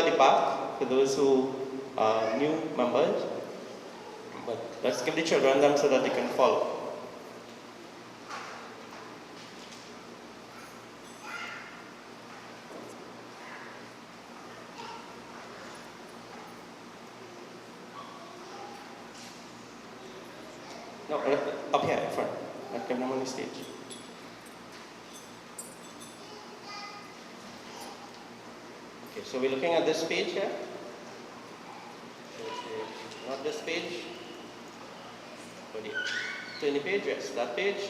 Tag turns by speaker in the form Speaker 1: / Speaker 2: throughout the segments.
Speaker 1: at the back for those who are new members. But let's give the children them so that they can follow. No, up here in front. Let's give them on the stage. Okay, so we're looking at this page here. Not this page. But turn the page, yes, that page.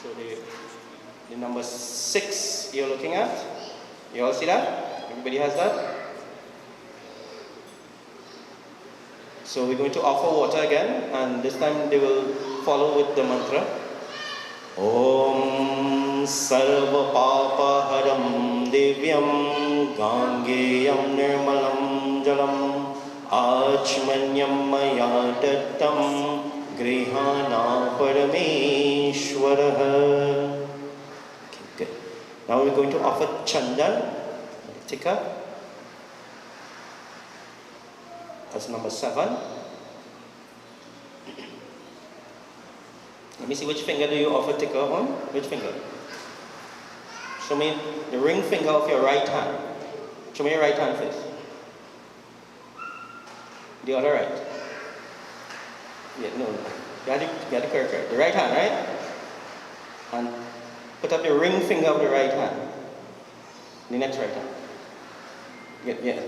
Speaker 1: So the number 6 you're looking at. You all see that? Everybody has that? So we're going to offer water again, and this time they will follow with the mantra. Om Sarva Papa Haram Divyam Gangeyam Nirmalam Jalam Achmanyam Maya Dattam Grihana Parameshwaraha. Okay, good. Now we're going to offer Chandan, Tikka. That's number 7. Let me see, which finger do you offer tikka on? Which finger? Show me the ring finger of your right hand. Show me your right hand first. The other right. Yeah, no. You got the correct right. The right hand, right? And put up the ring finger of the right hand. The next right hand. Yeah.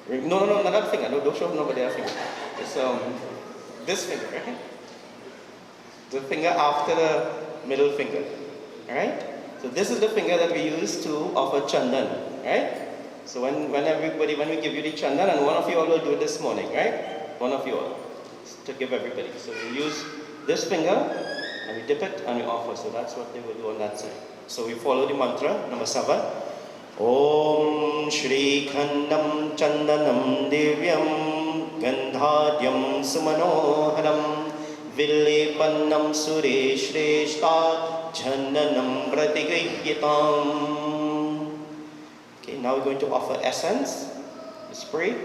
Speaker 1: No, not that finger. No, don't show nobody that finger. It's this finger, right? The finger after the middle finger. Alright? So this is the finger that we use to offer chandan. Right? So when we give you the chandan, and one of you all will do it this morning, right? One of you all. To give everybody. So we use this finger and we dip it and we offer. So that's what they will do on that side. So we follow the mantra, number 7. Om Shri Khandam Chandanam Divyam Gandhadyam Sumanoharam Villepannam Sureshreshta Jhananam Pratigrihyatam. Okay, now we're going to offer essence, the spray.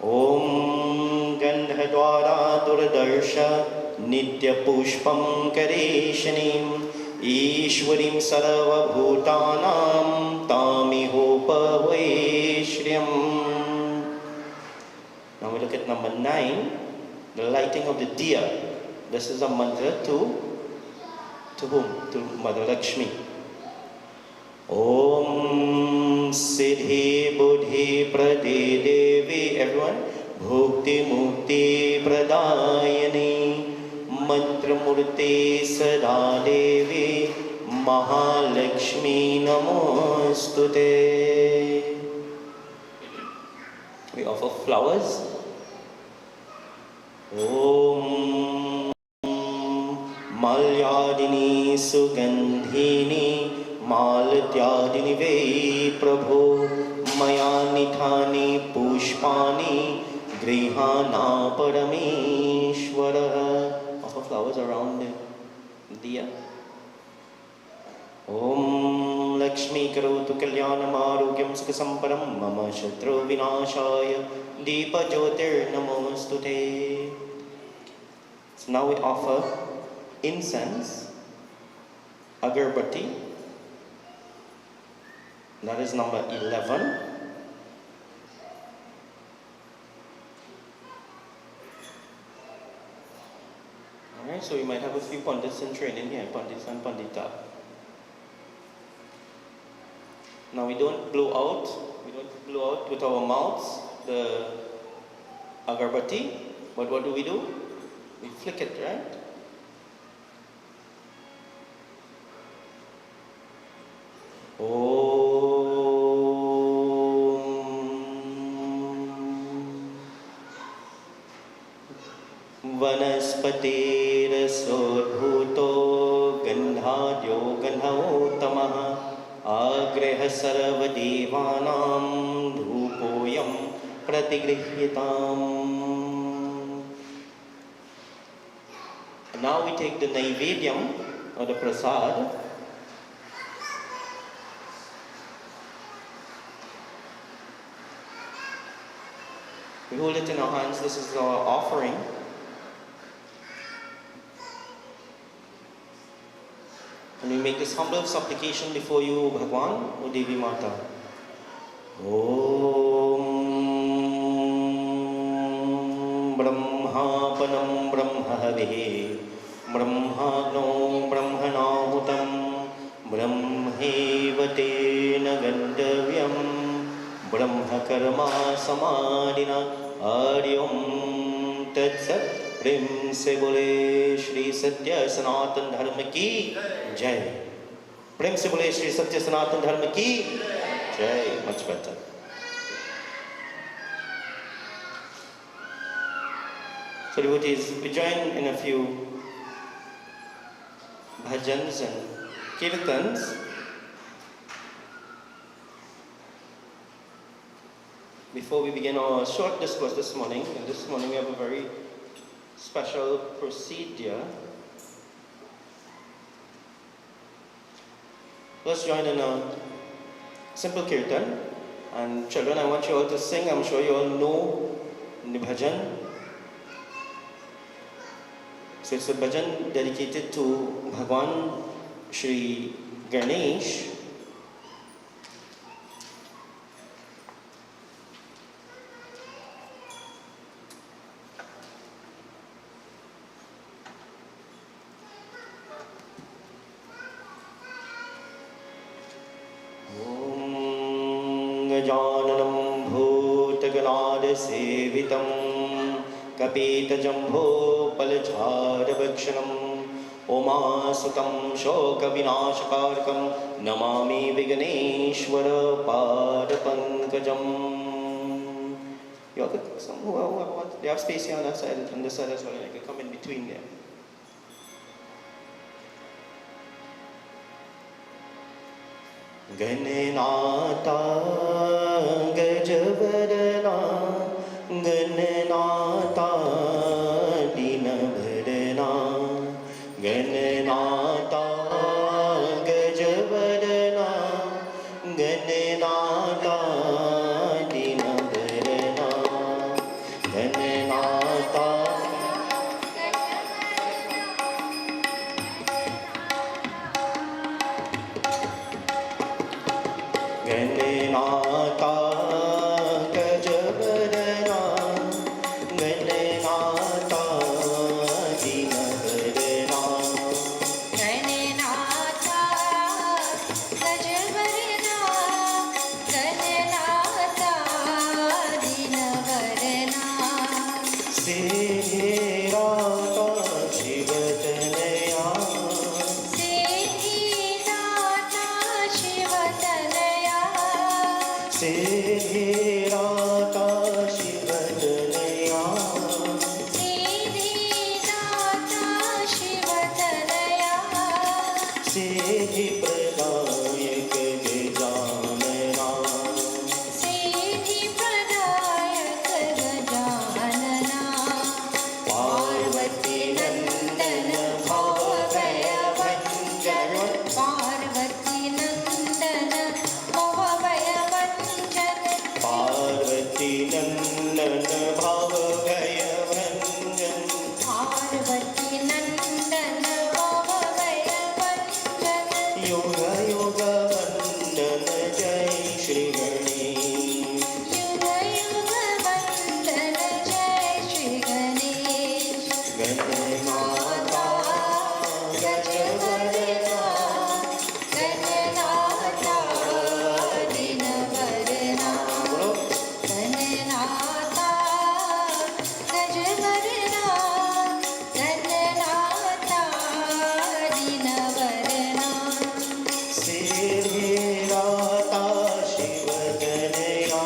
Speaker 1: Om Gandhadwara Durdarsha Nitya Pushpam Kareshanim Ishwarim Sarva Bhutanam Tamihopaveshryam. Now we look at number 9, the lighting of the diya. This is a mantra to whom? To Mother Lakshmi. Om Siddhi Buddhi Prade Devi. Everyone. Bhukti Mukti Pradayani Mantra Murti Sada Devi Mahalakshmi Namostute. We offer flowers. Om Malyadini Sugandhini Malatyadini Ve Prabhu Mayanithani Pushpani Grihana Parameshwara. Offer flowers around the diya. Om Lakshmi Karotu Kalyanam Arogyam Sukhasamparam Mama Shatru Vinashaya Deepa Jyotir Namostute. So now we offer incense, agarbatti. That is number 11. Alright, so we might have a few pundits in training here, pundits and pandita. Now we don't blow out with our mouths the agarbatti, but what do? We flick it, right? Vanaspatirasodbhuto gandhadyo gandhautamaha agreha sarvadevanam dhupoyam pratigrihyatam. Now we take the naivedyam or the prasad We hold it in our hands. This is our offering. And we make this humble supplication before you, Bhagwan, O Devi Mata. Om Brahmapanam Brahmahavihe Brahmagno Brahmanahutam Brahmevate Nagandavyam Brahmakarma Samadina Aryam Tatsat Prem se bole Shri Satya Sanatan Dharma ki Jai. Prem se bole Shri Satya Sanatan Dharma ki Jai. Much better. So devotees, we join in a few bhajans and kirtans. Before we begin our short discourse this morning, and this morning we have a very special procedure. Let's join in a simple kirtan. And children, I want you all to sing. I'm sure you all know the bhajan. So it's a bhajan dedicated to Bhagwan Shri Ganesh. Gajananam bhutaganaada sevitam kapita jambho palajharabakshanam omasutam shoka vinashakarkam namami viganeshwara padapankajam. You all could, they have space here on that side and this side as well, and I can come in between them. Ganenata Gajavadana Ganenata Dinavadana Ganenata Gajavadana Ganenata Dinavadana Ganenata Ganenata Gajavadana Ganenata Dinavadana
Speaker 2: Ganenata Gajavadana Ganenata Dinavadana
Speaker 1: Sehirata Shivatanaya Sehirata Shivatanaya
Speaker 2: Sehirata Shivatanaya
Speaker 1: Sehi Pradayak Gajanana
Speaker 2: Sehi Pradayak Gajanana
Speaker 1: Parvati Nandana Bhavaya Vanjana
Speaker 2: Parvati Nandana Bhavaya Vanjana
Speaker 1: Parvati Nandana Bhavaya Vanjana
Speaker 2: Parvati Nandana Bhavaya Vanjana
Speaker 1: Yoga Yoga Vandana Jai Shri Ganesh
Speaker 2: Yuga Yuga Vandana Jai Shri Ganesh
Speaker 1: Ganenata Gajavadana
Speaker 2: Ganenata Dinavadana Ganenata Gajavadana Ganenata Dinavadana
Speaker 1: Sehirata Shivatanaya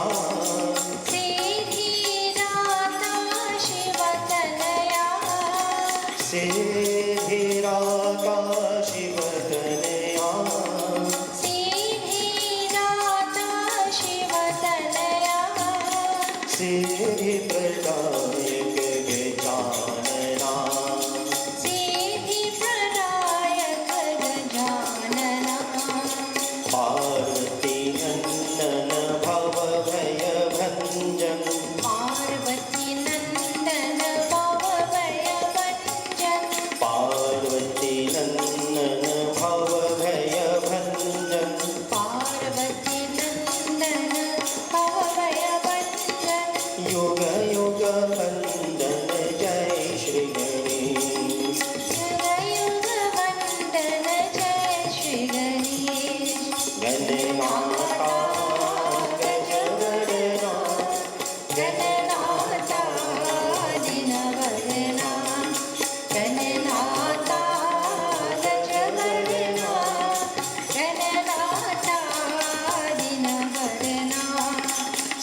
Speaker 2: Sehirata Shivatanaya
Speaker 1: Sehirata Shivatanaya
Speaker 2: Sehirata Shivatanaya
Speaker 1: Sehi Pradayak Gajanana
Speaker 2: Sehi Pradayak Gajanana
Speaker 1: Parvati Nandana Bhavaya Vanjana
Speaker 2: Parvati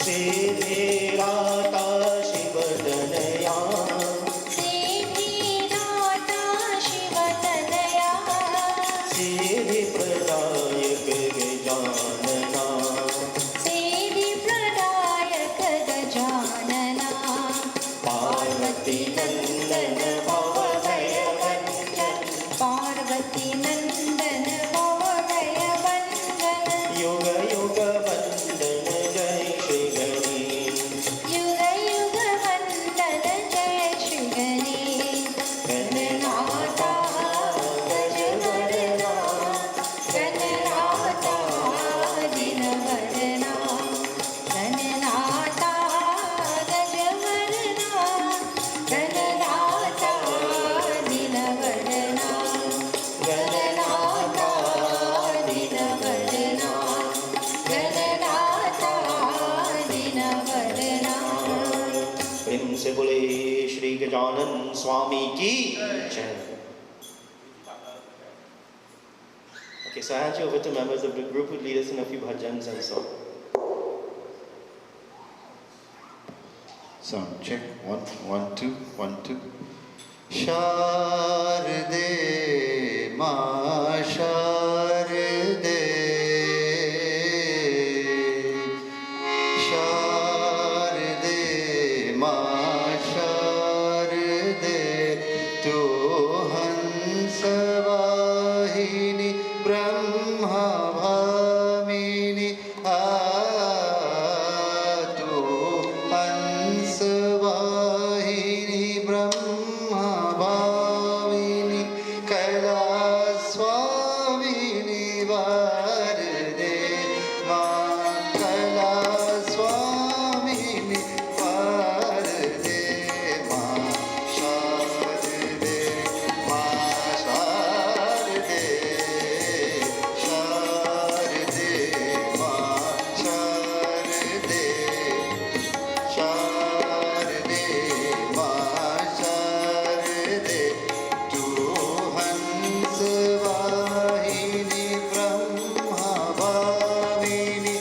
Speaker 1: सेविराता शिवतनया
Speaker 2: सेविराता शिवतनया
Speaker 1: सेविप्रदायक Gajanana
Speaker 2: सेविप्रदायक Gajanana
Speaker 1: Parvati नंदन भवभयभञ्जन
Speaker 2: पार्वती नंदन भवभयभञ्जन
Speaker 1: युग युग वन्दन जय श्री गणेश
Speaker 2: युग युग वन्दन जय श्री गणेश गणनाथा गजवदना गणनाथा दिनवदना गणनाथा गजवदना गणनाथा दिनवदना गणनाथा दिनवदना गणनाथा दिनवदना
Speaker 1: प्रेम से बोले श्री गजानन स्वामी की जय. Okay, so I hand you over to members of the group who lead us in a few bhajans and so.
Speaker 3: Sound check. 1, 1, 2, 1, 2. Sharde Ma Sharde Sharde Ma Sharde Tu Hansavahini Brahma Bhamini Tu Hansavahini Brahma Bhavini Kailaswamini Varde Ma Kailaswamini Varde Ma Sharde Ma Sharde Sharde Ma Sharde Sharde Ma Sharde Tu Hansavahini Brahma Bhavini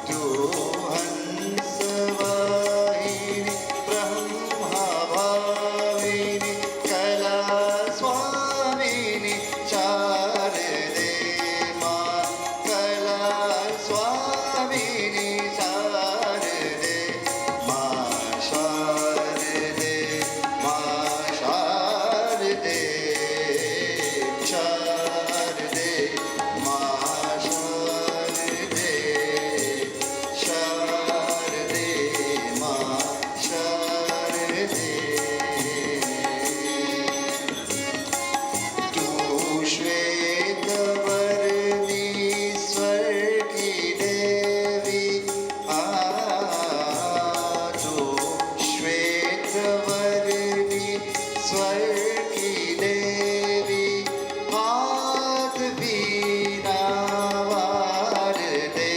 Speaker 3: Tu Hansavahini Brahma Bhavini Kailaswamini Sharde Ma Kailaswamini Sharde Ma Sharde Ma Sharde Sharde Ma Sharde Sharde Ma Sharde Tu Shvetavarni Swargi Devi Tu Shvetavarni Swargi Devi Haat Veena Varde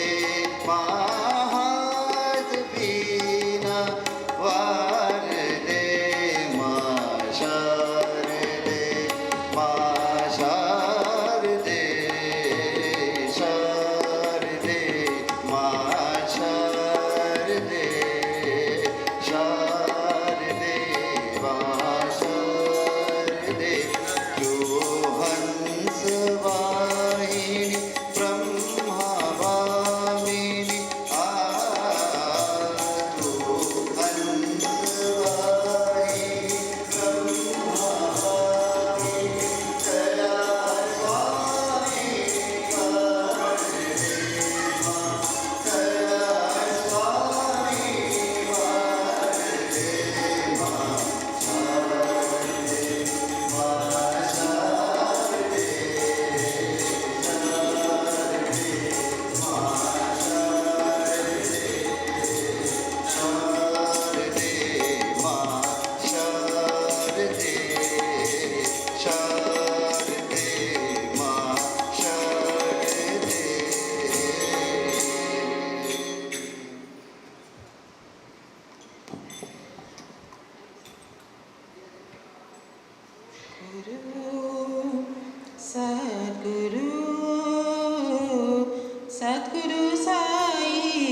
Speaker 3: Mahat Veena Varde Ma Sharde Ma Sharde Sharde Ma Sharde Sharde Ma Sharde Tu Hansavahini Brahma Bhamini Tu Hansavahini Brahma Bhamini
Speaker 4: Sadguru Sai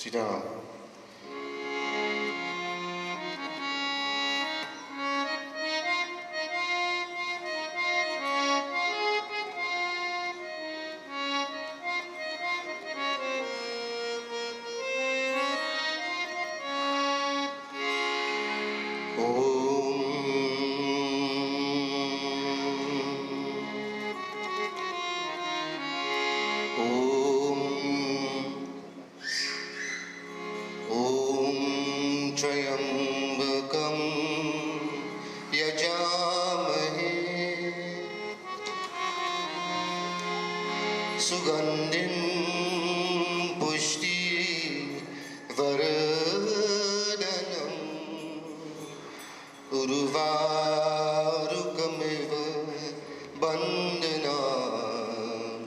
Speaker 3: Sit down. त्र्यम्बकं यजामहे सुगन्धिं पुष्टिवर्धनम् उर्वारुकमिव बन्धनान्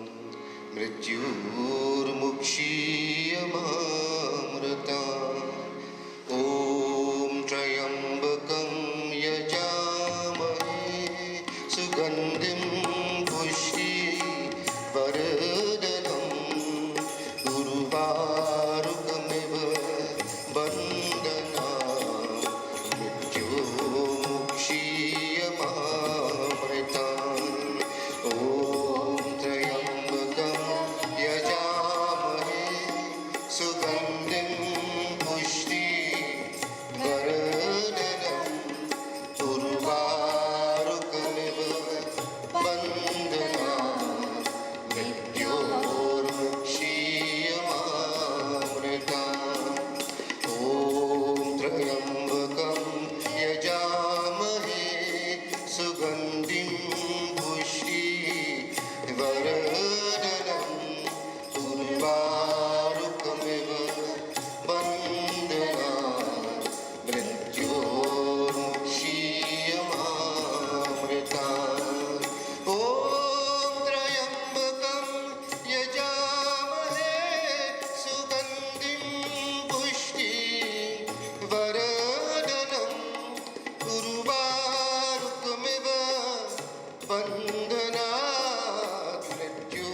Speaker 3: मृत्युर्मुक्षीयमामृतात् ॐ त्र्यम्बकं यजामहे सुगन्धिं पुष्टिवर्धनम् उर्वारुकमिव बन्धनान् मृत्युर्मुक्षीयमामृतात् ॐ त्र्यम्बकं यजामहे सुगन्धिं पुष्टिवर्धनम् उर्वारुकमिव बन्धनान् मृत्योर्मुक्षीयमामृतात् ॐ त्र्यम्बकं यजामहे सुगन्धिं पुष्टिवर्धनम् उर्वारुकमिव बन्धनान् मृत्योर्मुक्षीयमामृतात् ॐ त्र्यम्बकं यजामहे सुगन्धिं पुष्टिवर्धनम् उर्वारुकमिव बन्धनात् मृत्योर्मुक्षीयमामृतात्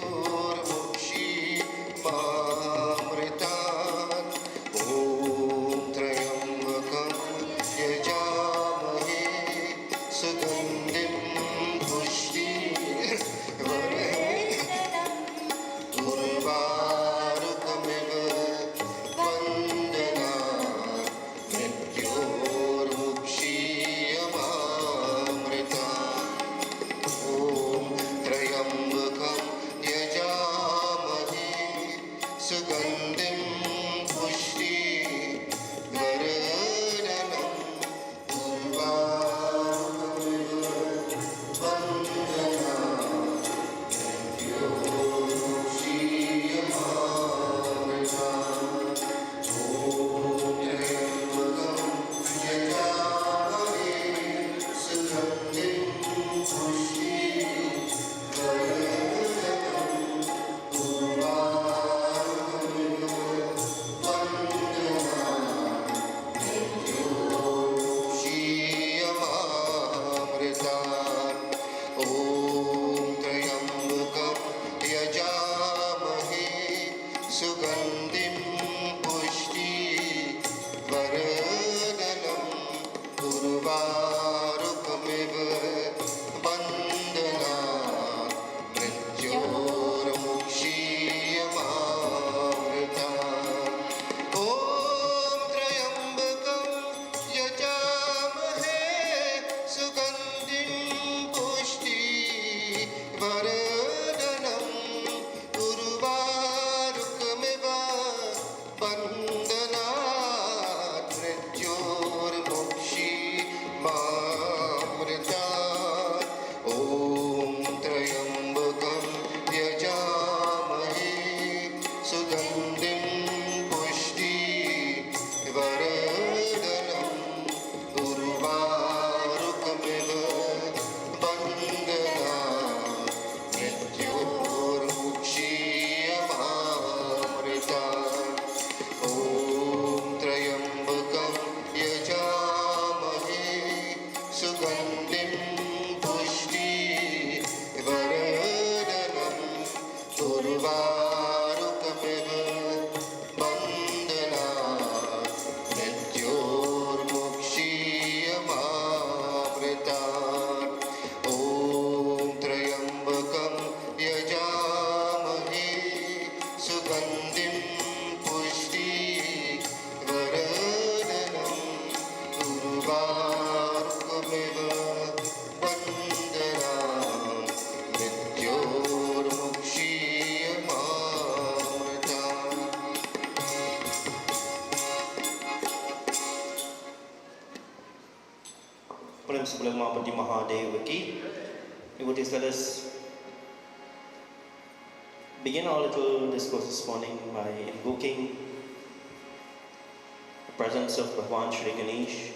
Speaker 1: Saklamapati Mahadevaki. Devotees, let us begin our little discourse this morning by invoking the presence of Bhagwan Shri Ganesh,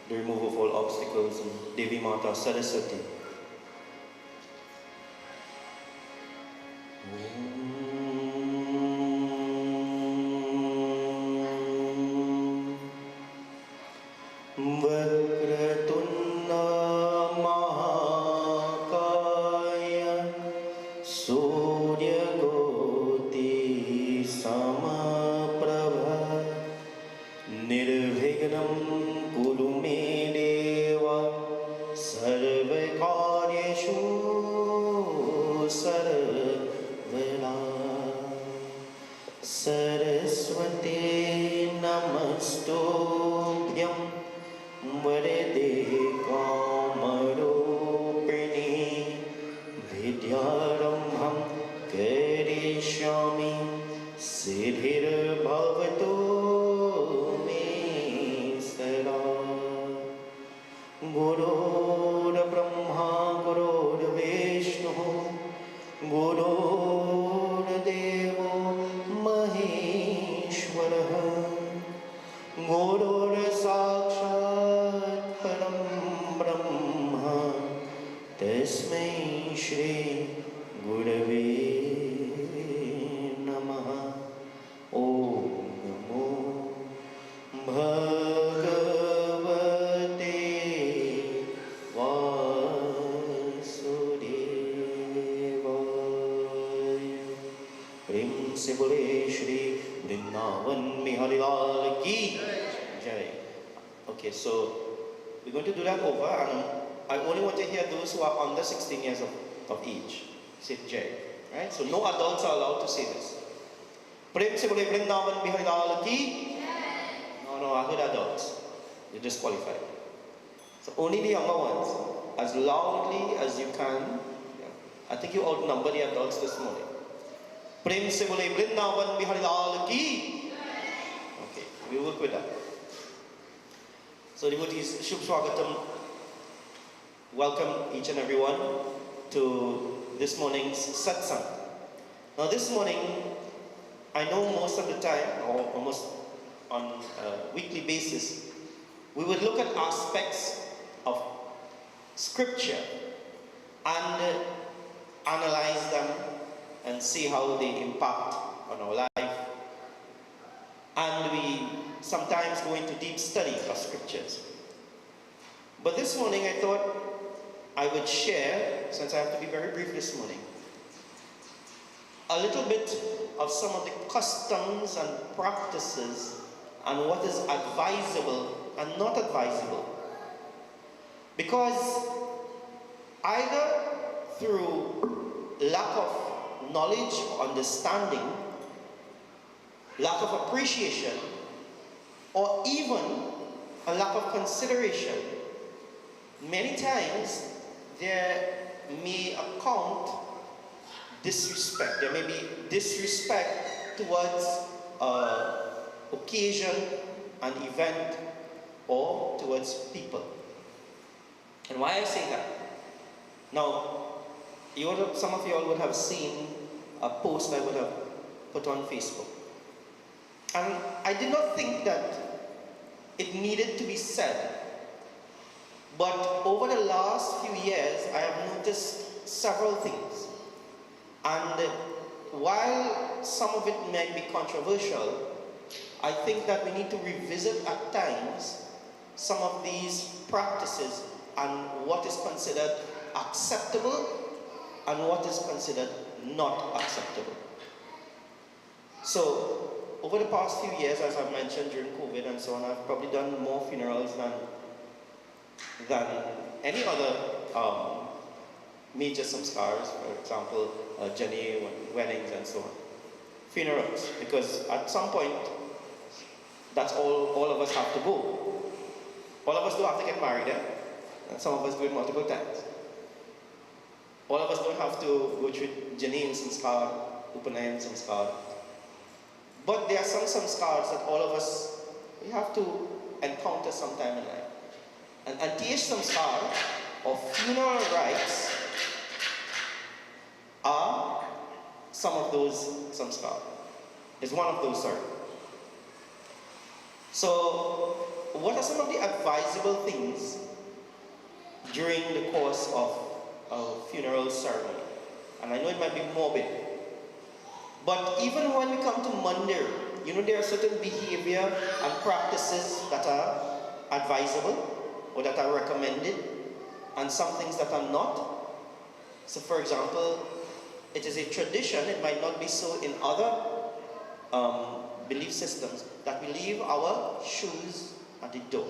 Speaker 1: the removal of all obstacles, and Devi Mata Saraswati. Okay, so we're going to do that over, and I only want to hear those who are under 16 years of age. Say Jai, right? So no adults are allowed to say this. Prem se bole Vrindavan Bihari Lal ki? No, I heard adults. You're disqualified. So only the younger ones, as loudly as you can. Yeah. I think you outnumber the adults this morning. Prem se bole Vrindavan Bihari Lal ki? Okay, we work with that. So devotees, Shubh Swagatam, welcome each and everyone to this morning's satsang. Now this morning, I know most of the time, or almost on a weekly basis, we would look at aspects of scripture and analyze them and see how they impact on our life. And we sometimes go into deep study of scriptures. But this morning I thought I would share, since I have to be very brief this morning, a little bit of some of the customs and practices and what is advisable and not advisable. Because either through lack of knowledge or understanding, lack of appreciation, or even a lack of consideration, many times there may account disrespect. There may be disrespect towards occasion, an event, or towards people. And why I say that? Now, some of you all would have seen a post I would have put on Facebook. And I did not think that it needed to be said. But over the last few years, I have noticed several things. And while some of it may be controversial, I think that we need to revisit at times some of these practices and what is considered acceptable and what is considered not acceptable. So, over the past few years, as I've mentioned during COVID and so on, I've probably done more funerals than any other major samskars, for example, Jane weddings and so on. Funerals, because at some point, that's all of us have to go. All of us do have to get married, and some of us do it multiple times. All of us don't have to go through Jane samskar, Upanayan samskar. But there are some samskars that all of us, we have to encounter sometime in life. And Antiesh Samskar, or funeral rites, are some of those samskar. Is one of those, sorry. So, what are some of the advisable things during the course of a funeral ceremony? And I know it might be morbid, but even when we come to Mandir, you know, there are certain behavior and practices that are advisable or that are recommended, and some things that are not. So for example, it is a tradition, it might not be so in other belief systems, that we leave our shoes at the door.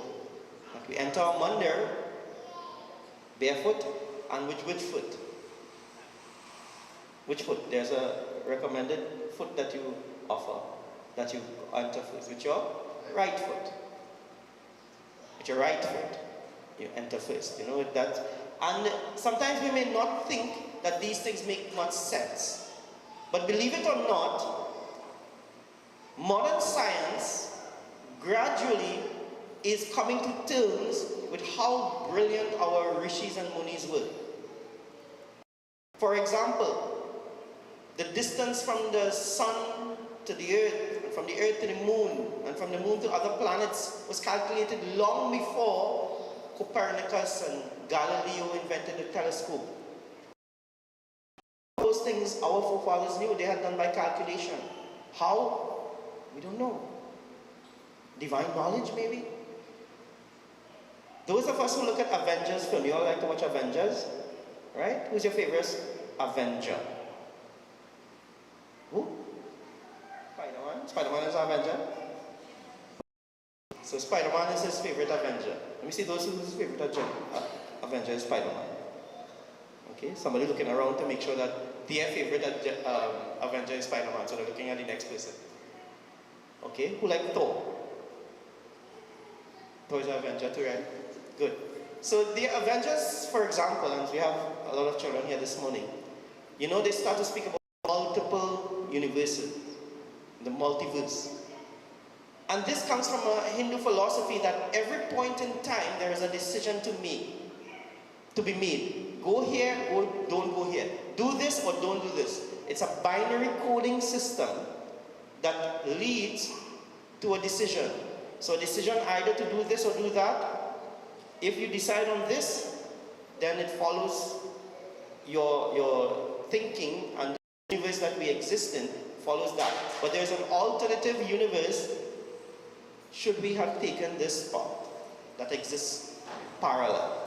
Speaker 1: That we enter our mandir barefoot and with which foot? Which foot? There's a recommended foot that you offer, that you enter first. With your right foot. With your right foot, you enter first. You know that. And sometimes we may not think that these things make much sense. But believe it or not, modern science gradually is coming to terms with how brilliant our rishis and munis were. For example, the distance from the sun to the earth, and from the earth to the moon, and from the moon to other planets was calculated long before Copernicus and Galileo invented the telescope. Those things our forefathers knew, they had done by calculation. How? We don't know. Divine knowledge, maybe? Those of us who look at Avengers film, you all like to watch Avengers? Right? Who's your favorite Avenger? Who? Spider-Man? Spider-Man is an Avenger? So Spider-Man is his favorite Avenger. Let me see those whose favorite Avenger is Spider-Man. Okay, somebody looking around to make sure that their favorite Avenger is Spider-Man, so they're looking at the next person. Okay, who like Thor? Thor is an Avenger too, right? Good. So the Avengers, for example, and we have a lot of children here this morning, you know, they start to speak about multiple universes, the multiverse. And this comes from a Hindu philosophy that every point in time there is a decision to be made. Go here or don't go here. Do this or don't do this. It's a binary coding system that leads to a decision. So a decision either to do this or do that. If you decide on this, then it follows your thinking, and the universe that we exist in follows that. But there's an alternative universe should we have taken this path that exists parallel.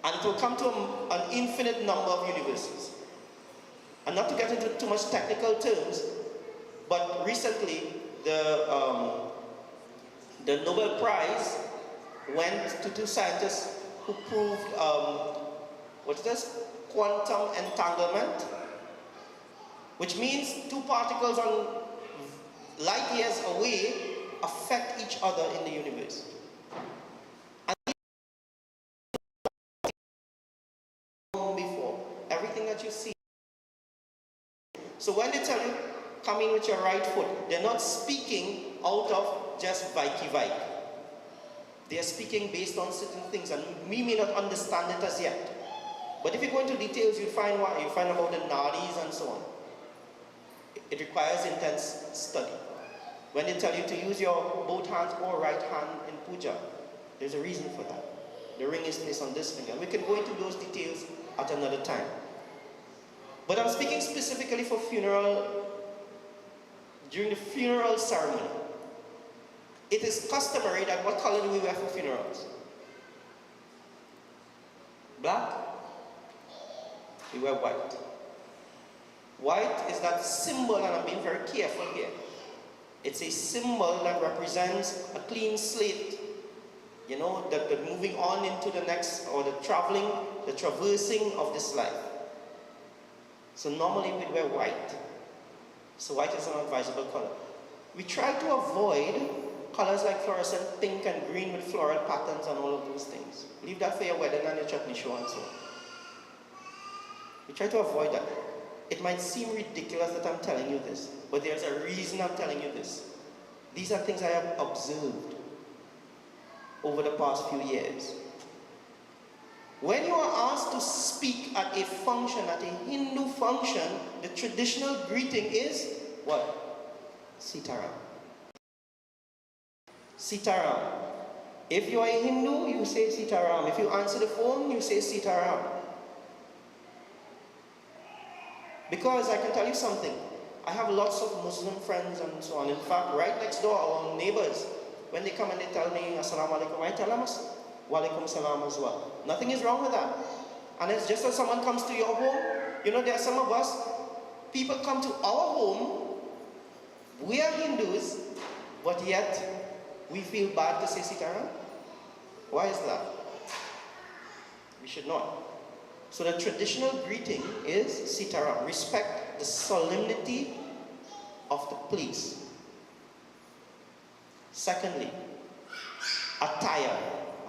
Speaker 1: And it will come to an infinite number of universes. And not to get into too much technical terms, but recently the Nobel Prize went to two scientists who proved, what is this? Quantum entanglement, which means two particles on light years away affect each other in the universe. And before, everything that you see. So when they tell you, come in with your right foot, they're not speaking out of just Vaiki. They are speaking based on certain things, and we may not understand it as yet. But if you go into details, you find about the nadis and so on. It requires intense study. When they tell you to use your both hands or right hand in puja, there's a reason for that. The ring is placed on this finger. We can go into those details at another time. But I'm speaking specifically for during the funeral ceremony. It is customary that what color do we wear for funerals? Black? We wear white. White is that symbol, and I'm being very careful here. It's a symbol that represents a clean slate. You know, that the moving on into the next, or the traveling, the traversing of this life. So normally we wear white. So white is an advisable color. We try to avoid colors like fluorescent pink and green with floral patterns and all of those things. Leave that for your wedding and your chutney show and so on. We try to avoid that. It might seem ridiculous that I'm telling you this, but there's a reason I'm telling you this. These are things I have observed over the past few years. When you are asked to speak at a function, at a Hindu function, the traditional greeting is what? Sitaram. Sitaram. If you are a Hindu, you say Sitaram. If you answer the phone, you say Sitaram. Because I can tell you something. I have lots of Muslim friends and so on. In fact, right next door, our neighbors, when they come and they tell me Assalamu alaikum, I tell them wa alaikum salam as well. Nothing is wrong with that. And it's just as someone comes to your home, you know, there are some of us, people come to our home, we are Hindus, but yet we feel bad to say Sitaram. Why is that? We should not. So the traditional greeting is Sitaram. Respect the solemnity of the place. Secondly, attire.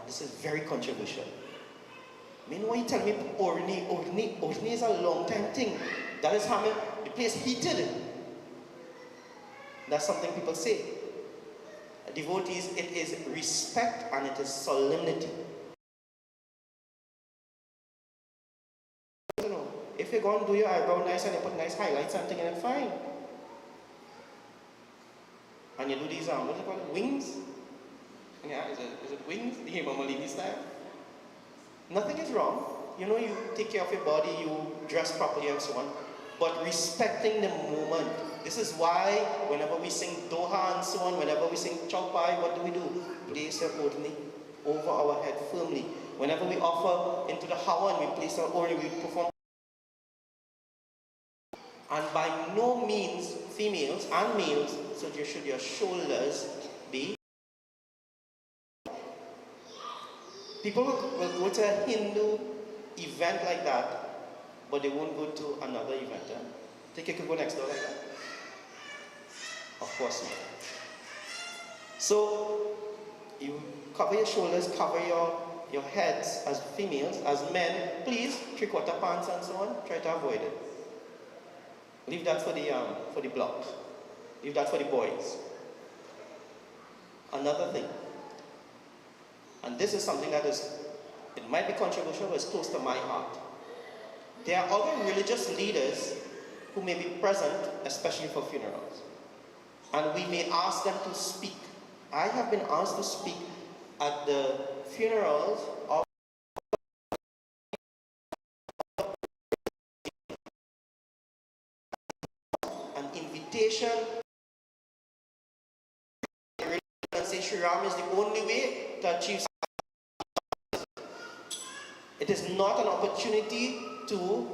Speaker 1: This is very controversial. I mean, when you tell me Orni is a long time thing. That is how the place heated. That's something people say. Devotees, it is respect and it is solemnity. If you're going to do your eyebrow nice and you put nice highlights and thing in it, fine. And you do these, what do you call it, wings? Yeah, is it wings? The Himamalibi style? Nothing is wrong. You know, you take care of your body, you dress properly and so on. But respecting the moment. This is why whenever we sing Doha and so on, whenever we sing Chaupai, what do? Place our Odni over our head firmly. Whenever we offer into the Hawan, we place our Odni, we perform. And by no means, females and males, so should your shoulders be. People will go to a Hindu event like that, but they won't go to another event. Think you could go next door like that? Of course not. So, you cover your shoulders, cover your heads as females. As men, please, 3/4 pants and so on, try to avoid it. Leave that for the block. Leave that for the boys. Another thing, and this is something that it might be controversial, but it's close to my heart. There are other religious leaders who may be present, especially for funerals. And we may ask them to speak. I have been asked to speak at the funerals of an invitation and say Sri Ram is the only way to achieve. It is not an opportunity to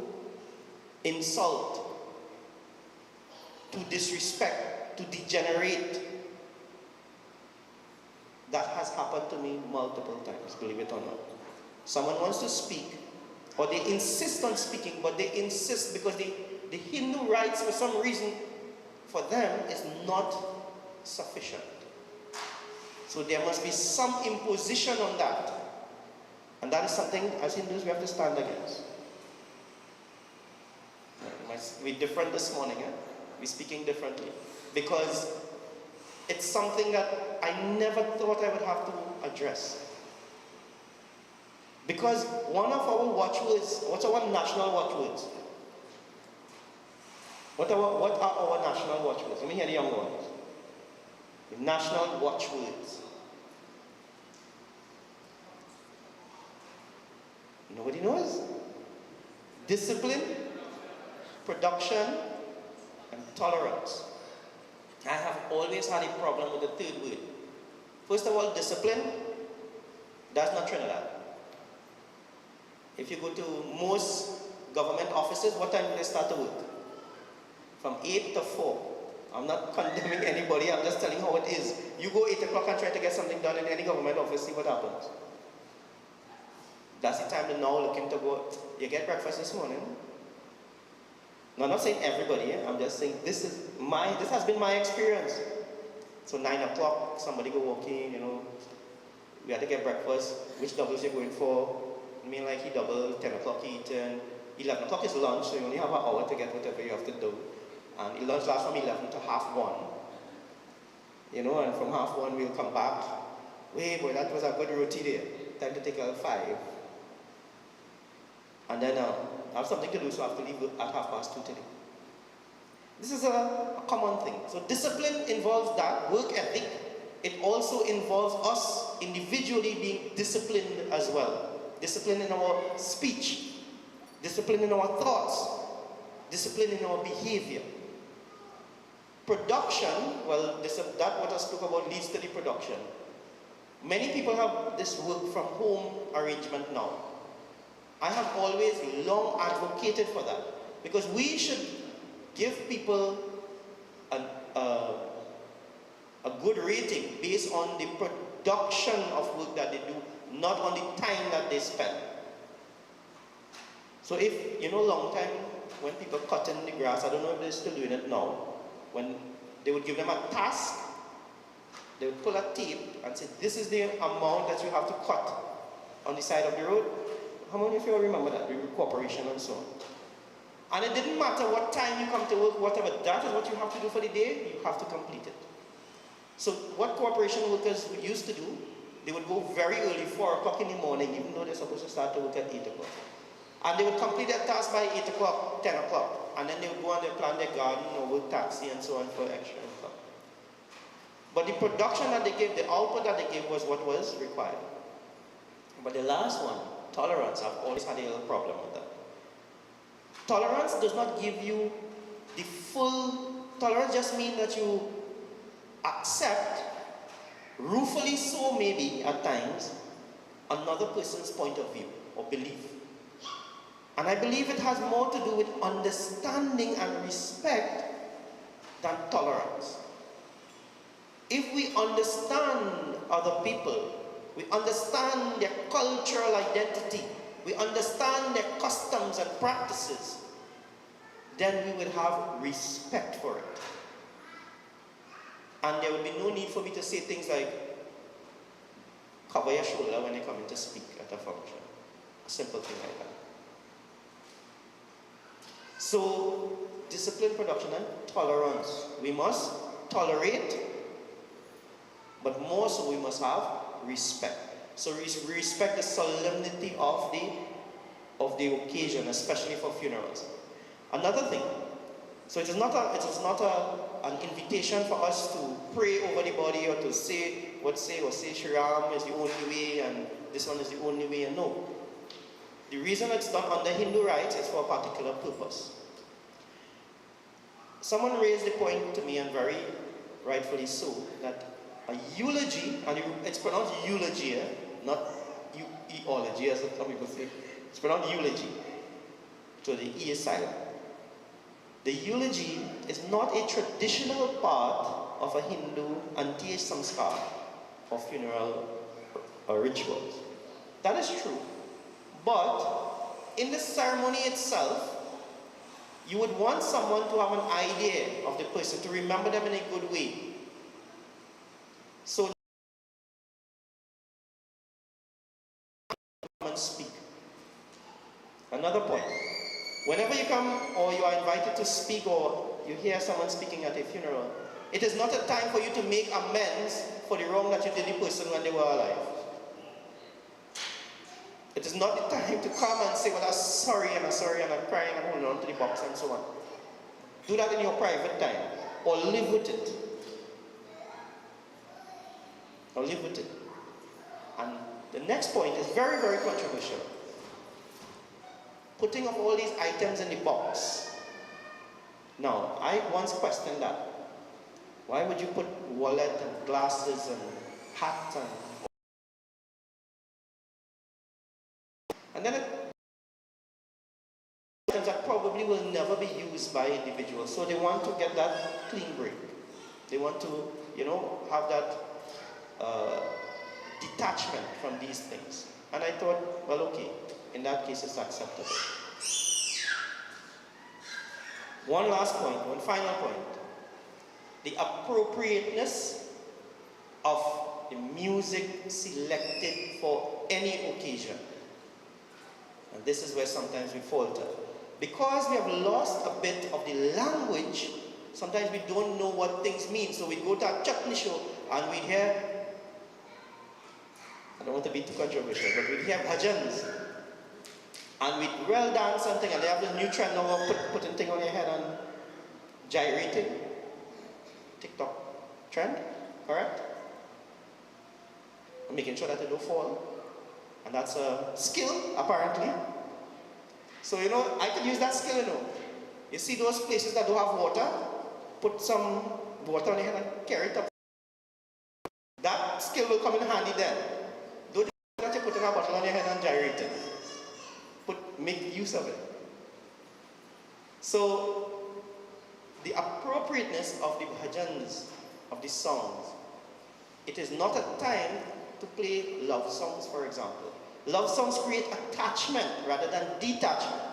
Speaker 1: insult, to disrespect, to degenerate. That has happened to me multiple times, believe it or not. Someone wants to speak, or they insist on speaking, but they insist because the Hindu rites, for some reason, for them, is not sufficient. So there must be some imposition on that. And that is something, as Hindus, we have to stand against. We're different this morning, we're speaking differently. Because it's something that I never thought I would have to address. Because one of our watchwords, what's our national watchwords? What are our national watchwords? Let me hear the young ones. The national watchwords. Nobody knows. Discipline, production, and tolerance. I have always had a problem with the third word. First of all, discipline, that's not Trinidad. If you go to most government offices, what time do they start to work? From 8 to 4. I'm not condemning anybody, I'm just telling how it is. You go 8 o'clock and try to get something done in any government office, see what happens. That's the time to now looking to go. You get breakfast this morning. Now, I'm not saying everybody, I'm just saying this has been my experience. So 9 o'clock, somebody go walking, we had to get breakfast. Which doubles you going for? I mean, like he double, 10 o'clock he eaten. 11 o'clock is lunch, so you only have an hour to get whatever you have to do. And lunch lasts from 11 to 1:30. And from 1:30 we'll come back. Wait, boy, that was a good roti there. Time to take a 5. And then I have something to do, so I have to leave at 2:30 today. This is a common thing. So discipline involves that, work ethic. It also involves us individually being disciplined as well. Discipline in our speech, discipline in our thoughts, discipline in our behavior. Production, well, that what I spoke about leads to the production. Many people have this work from home arrangement now. I have always long advocated for that, because we should give people a good rating based on the production of work that they do, not on the time that they spend. So if, long time when people cut in the grass, I don't know if they're still doing it now, when they would give them a task, they would pull a tape and say, this is the amount that you have to cut on the side of the road. How many of you remember that, the cooperation and so on? And it didn't matter what time you come to work, whatever, that is what you have to do for the day, you have to complete it. So what cooperation workers used to do, they would go very early, 4 o'clock in the morning, even though they're supposed to start to work at 8 o'clock. And they would complete their task by 8 o'clock, 10 o'clock. And then they would go and they plant their garden or work taxi and so on for extra income. But the production that they gave, the output that they gave was what was required. But the last one, tolerance, I've always had a little problem with that. Tolerance does not give you the full, tolerance just means that you accept, ruefully so maybe at times, another person's point of view or belief. And I believe it has more to do with understanding and respect than tolerance. If we understand other people, we understand their cultural identity, we understand their customs and practices, then we will have respect for it. And there will be no need for me to say things like, cover your shoulder when you come in to speak at a function. A simple thing like that. So, discipline, production, and tolerance. We must tolerate, but more so we must have respect. So we respect the solemnity of the occasion, especially for funerals. Another thing, so it is not an invitation for us to pray over the body or to say Shriram is the only way and this one is the only way, and no. The reason it's done under Hindu rites is for a particular purpose. Someone raised the point to me, and very rightfully so, that a eulogy, and it's pronounced eulogy, not eology as some people say. It's pronounced eulogy. So the E is silent. The eulogy is not a traditional part of a Hindu antiya samskar or funeral rituals. That is true. But in the ceremony itself, you would want someone to have an idea of the person, to remember them in a good way. So come and speak. Another point. Whenever you come or you are invited to speak or you hear someone speaking at a funeral, it is not a time for you to make amends for the wrong that you did the person when they were alive. It is not the time to come and say, well, I'm sorry and I'm crying and holding on to the box and so on. Do that in your private time, or live with it. Or live with it. And the next point is very, very controversial. Putting of all these items in the box. Now, I once questioned that. Why would you put wallet and glasses and hat and then items that probably will never be used by individuals. So they want to get that clean break. They want to, have that detachment from these things. And I thought, well, okay, in that case it's acceptable. One last point, one final point. The appropriateness of the music selected for any occasion. And this is where sometimes we falter. Because we have lost a bit of the language, sometimes we don't know what things mean. So we go to a chutney show and we hear, I don't want to be too controversial, but we hear bhajans. And with real dance and thing, and they have this new trend now of putting thing on your head and gyrating. TikTok trend, correct? And making sure that they don't fall. And that's a skill, apparently. So, you know, I could use that skill, you know. You see those places that don't have water, put some water on your head and carry it up. That skill will come in handy then. Don't just that you put in a bottle on your head and gyrate it. Make use of it. So, the appropriateness of the bhajans, of the songs, it is not a time to play love songs, for example. Love songs create attachment rather than detachment.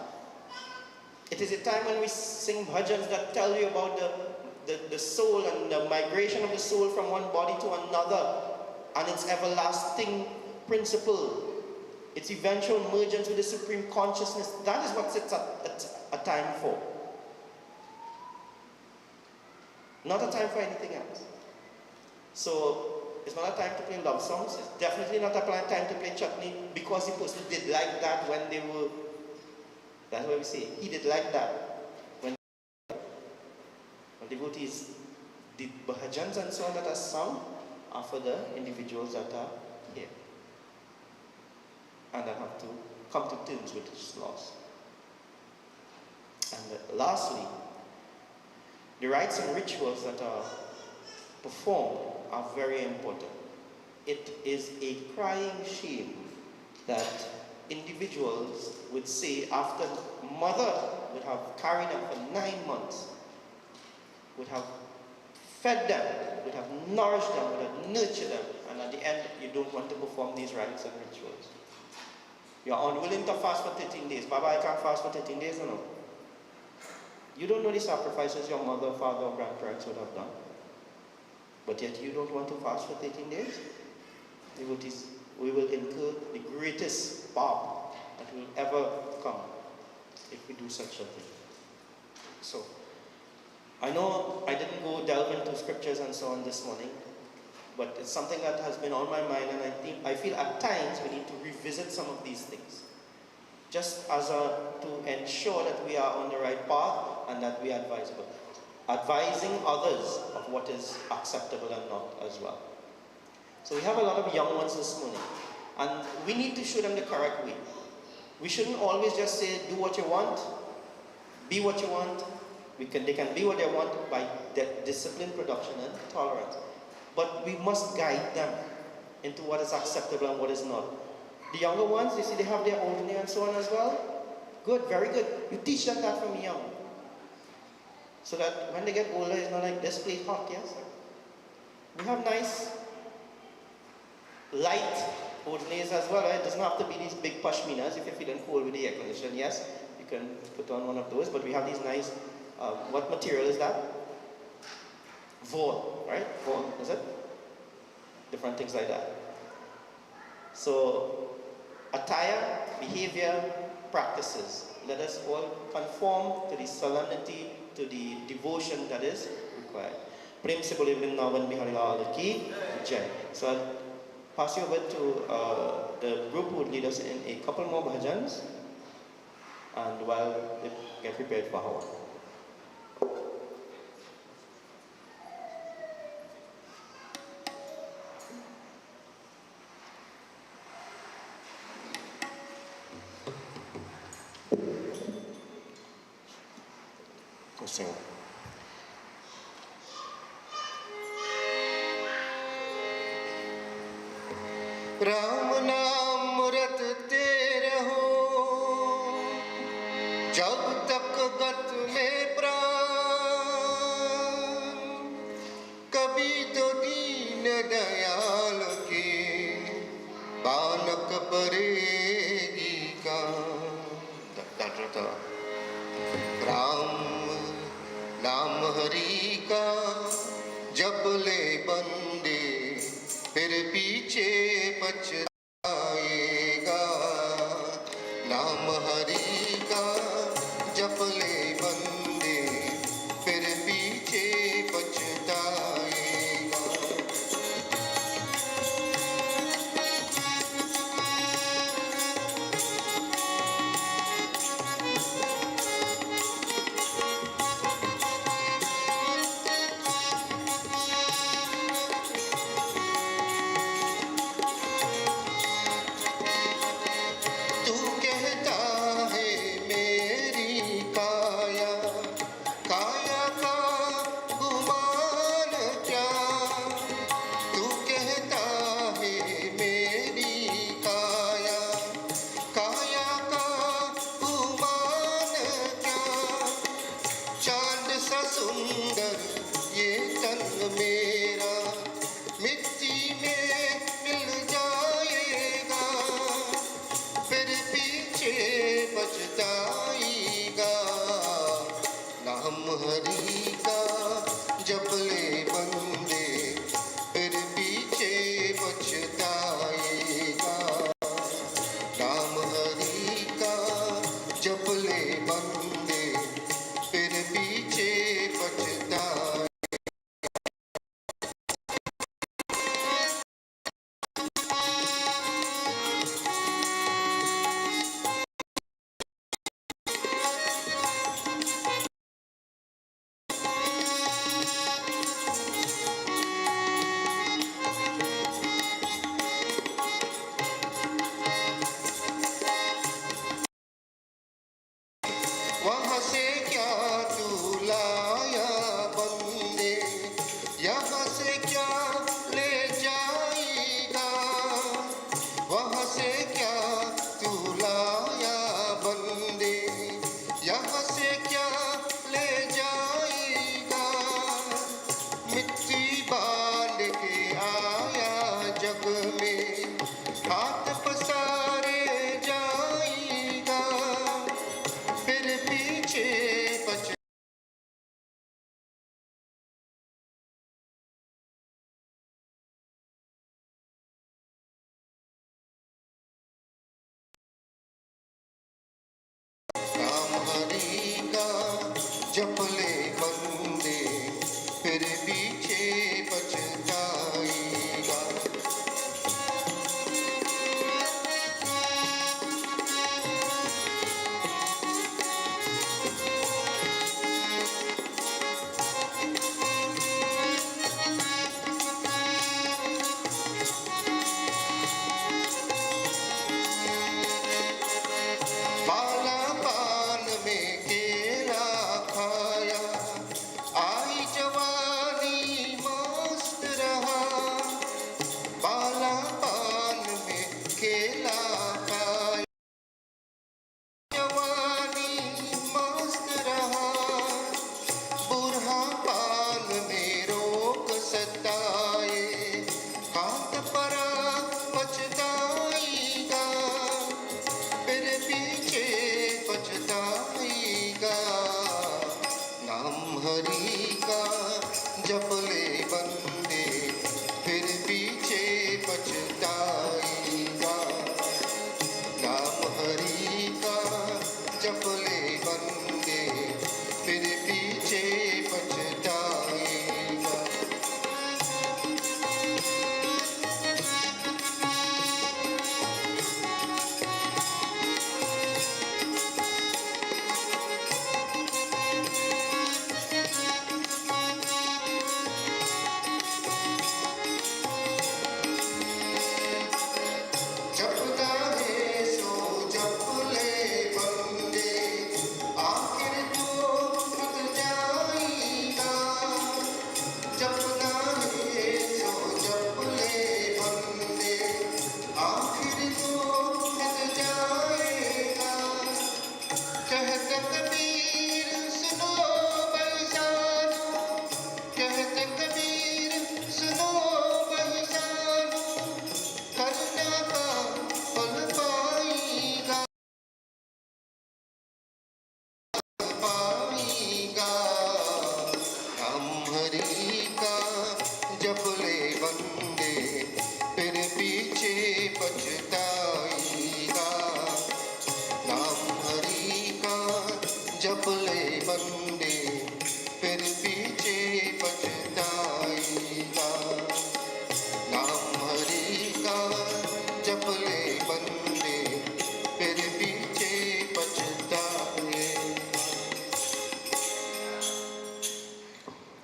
Speaker 1: It is a time when we sing bhajans that tell you about the soul and the migration of the soul from one body to another and its everlasting principle, its eventual emergence with the supreme consciousness. That is what it's a time for. Not a time for anything else. So, it's not a time to play love songs. It's definitely not a time to play chutney because the person did like that when they were, that's what we say, he did like that. When devotees did bhajans and so on that are sung are for the individuals that are here. And that have to come to terms with its loss. And lastly, the rites and rituals that are performed are very important. It is a crying shame that individuals would say after mother would have carried them for 9 months, would have fed them, would have nourished them, would have nurtured them, and at the end you don't want to perform these rites and rituals. You're unwilling to fast for 13 days. Baba, I can't fast for 13 days or no? You don't know the sacrifices your mother, father, or grandparents would have done. But yet you don't want to fast for 13 days? Devotees, we will incur the greatest barb that will ever come if we do such a thing. So, I know I didn't go delve into scriptures and so on this morning, but it's something that has been on my mind, and I feel at times we need to revisit some of these things. Just as to ensure that we are on the right path and that we are advisable. Advising others of what is acceptable and not as well. So we have a lot of young ones this morning, and we need to show them the correct way. We shouldn't always just say, do what you want, be what you want. They can be what they want by discipline, production, and tolerance. But we must guide them into what is acceptable and what is not. The younger ones, you see they have their own and so on as well. Good, very good. You teach them that from young. So that when they get older, it's not like this place hot, yes? We have nice, light ordinaries as well, right? It doesn't have to be these big pashminas. If you're feeling cold with the air condition, yes, you can put on one of those. But we have these nice, what material is that? Wool, right? Wool, is it? Different things like that. So, attire, behavior, practices. Let us all conform to the solemnity, to the devotion that is required. Prem se bole Vrindavan Bihari Lal ki jai. So I'll pass you over to the group who would lead us in a couple more bhajans, and while they get prepared for Hawa. Sing.
Speaker 3: Ram नाम रटते रहो जब तक गत में प्राण, कभी तो दीन दयाल के बालक परेगी का। राम नाम हरि का जप ले बंदे, फिर पीछे पछताएगा। नाम हरि का जप ले बंदे, फिर पीछे पछताएगा। अंदर ये तन मेरा मिट्टी में मिल जाएगा, फिर पीछे पछताएगा। नाम हरि का जप ले बंदे, फिर पीछे पछताएगा। नाम हरि का जप ले बंदे, फिर पीछे पछताएगा। वहाँ से क्या तू लाया बंदे, यहाँ से क्या ले जाएगा। वहाँ से क्या तू लाया बंदे, यहाँ से क्या ले जाएगा। मिट्टी बाल के आया जग में, हाथ पसारे जाएगा, फिर पीछे पछ नाम हरि का जप ले बंदे, फिर पीछे पछताएगा। बाला पान में केला खाया, आई जवानी मस्त रहा। बाला पान में केला खाया, जवानी मस्त रहा। बूढ़ा पान में रोग सताए, हाथ परा पछताएगा, फिर पीछे पछताएगा। नाम हरि का जप ले बंदे, फिर पीछे पछताएगा। नाम हरि का जप ले बंदे, फिर पीछे पछताएगा। जपना है सो जप ले बंदे, आखिर तो मिट जाएगा। जपना है सो जप ले बंदे, आखिर तो मिट जाएगा। कहते कबीर सुनो बलिदानो, कहते कबीर सुनो बलिदानो, करना का फल पाएगा, पाएगा। नाम हरि का जप ले बंदे, फिर पीछे पछताएगा। नाम हरि का जप ले बंदे, फिर पीछे पछताएगा। नाम हरि का जप ले बंदे, फिर पीछे पछताएगा।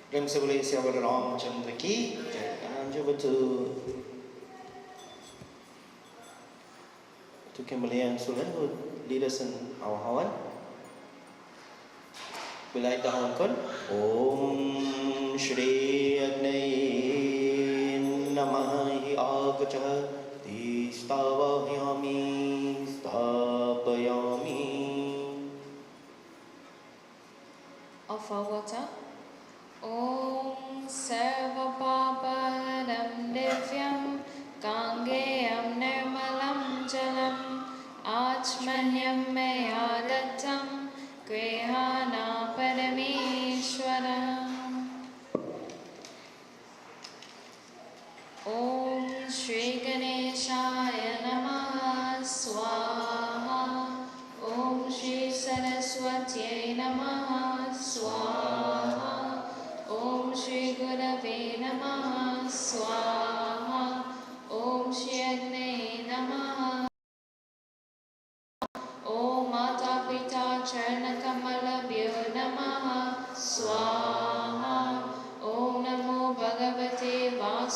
Speaker 1: प्रेम से बोले श्यावर रामचंद्र की जय। And over to Kimberly and Sulan who lead us in our Hawan. We light the Hawan call. Om Shri Agnaye Namahi Agachah Stavahayami Stapayami.
Speaker 2: Offer water.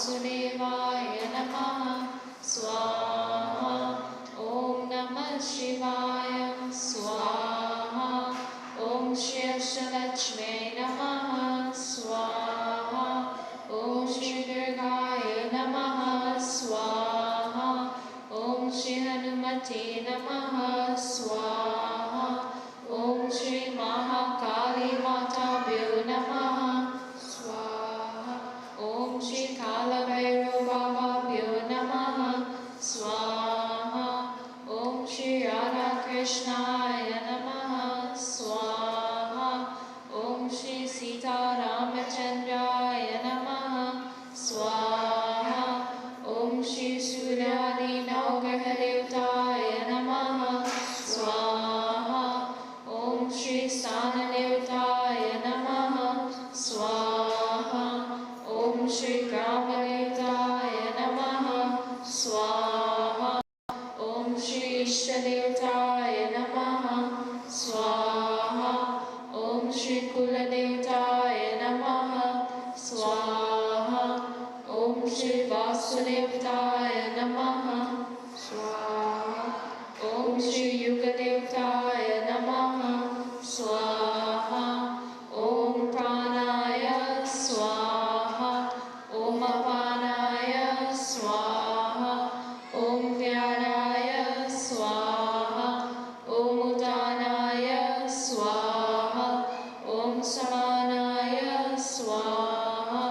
Speaker 2: Vasudevaya Namaha Swaha. Om Namah Shivaya Swaha. Om Shri Ashtalakshmi Namaha Swaha. Om Shri Durgaya Namaha Swaha. Om Shri Hanumati Namaha Swaha. Om Shri Mahakali Matabhyo Namaha Swaha. Om Shri Kalabhairava Namaha Swaha. Om Shri Radha Krishnaya Namaha Swaha. Om Shri Sita Ramachandraya Namaha Swaha. Om Shri Suryadi Navgrahadevtaya Namaha Swaha. Om Shri Sanadevtaya Namaha Swaha. Om Shri Gramadevtaya Namaha Swaha. Om Shri Ishtadevtaya Namaha Swaha. Om Shri Kuladevtaya Namaha Swaha. Om Shri Vasudevtaya Namaha Swaha. Om Shri Yugadevtaya Namaha Swaha. Om Pranaya Swaha. Om Apanaya Swaha. Om Vyadaya Swaha. Om Udanaya Swaha. Om Samanaya Swaha.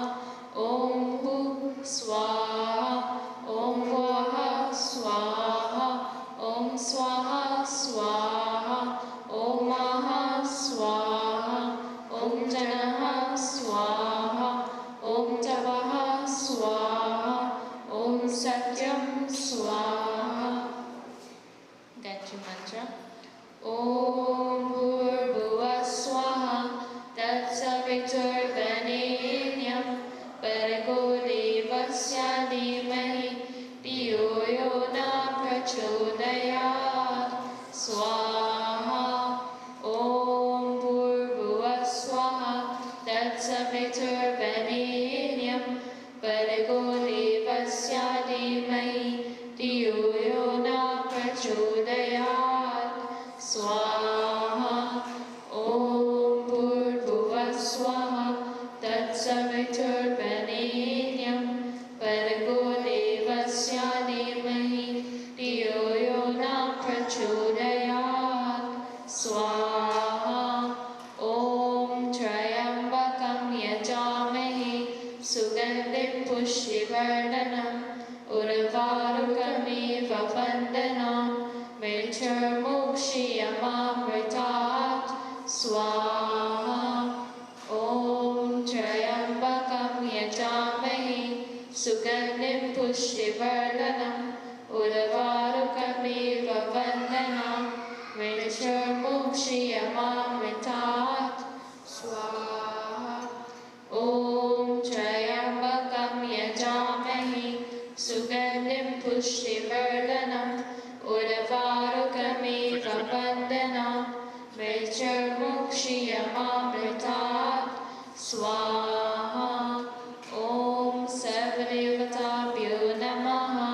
Speaker 2: Om Bhu Swaha. Om Vaha Swaha. Om Swaha Swaha. Om Maha Swaha. Om Janaha Swaha. Om Tavaha Swaha. Om Satyam Swaha. Gayatri Mantra. Om Bhurбhuvah Swaha Tatsaviturvarenyam Bhargo Devasya Dhimahi Dhiyo Yo Na Prachodayat Swaha. Om Bhurбhuvah Swaha Tatsaviturvarenyam Bhargo Devasya Dhimahi Dhiyo Yo Na Prachodayat Swaha. Om Bhurбhuvah Swaha Tatsaviturvarenyam Bhargo Devasya Dhimahi Dhiyo Yo Na Prachodayat Swaha. Om Trayambakam Yajamahi Sugandhim Pushtivardhanam Urvarukamiva Vandhanam Mrityurmukshiyamamritat Swaha. Om Trayambakam Yajamahi Sugandhim Pushtivardhanam Urvarukamiva Vandhanam Mrityurmukshiyamamritat Swaha. Om Trayambakam Yajamahi Sugandhim Pushtivardhanam Urvarukamiva Vandhanam Mrityurmukshiyamamritat Swaha. Om Sarvadevatabhyo Namaha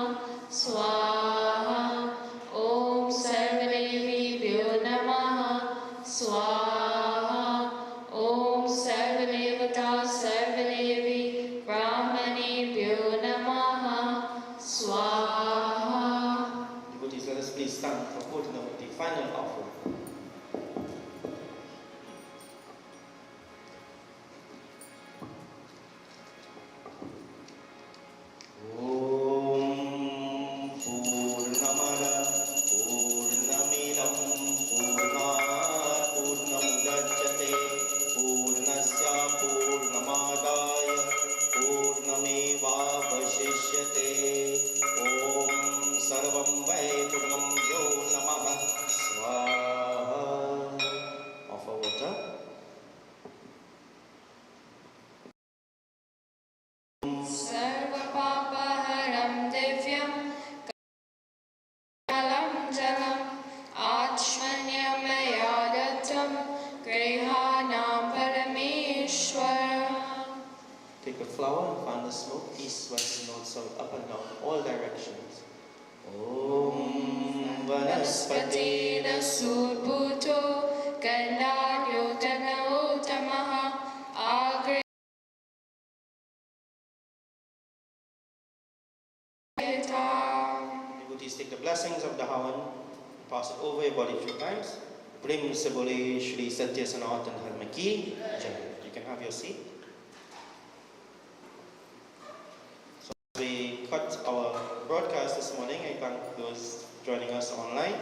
Speaker 2: Swaha. Om Sarvadevibhyo Namaha Swaha. Om Sarvadevata Sarvadevi Brahmanebhyo Namaha Swaha.
Speaker 1: Devotees, let us please stand for putting up the final offering. Om Purnamada Purnamidam Purnat Purnamudachyate Purnasya Purnamad Take a flower and fan the smoke, east, west, north, south, up and down, all directions. Om Vanaspati
Speaker 2: Surbuto Kandaryo Tamaha Agri
Speaker 1: Devotees take the blessings of the Havan, pass it over your body 3 times. Brim Sabole Shri Satya Sanatan Dharmaki. You can have your seat. So we cut our broadcast this morning. I thank those joining us online.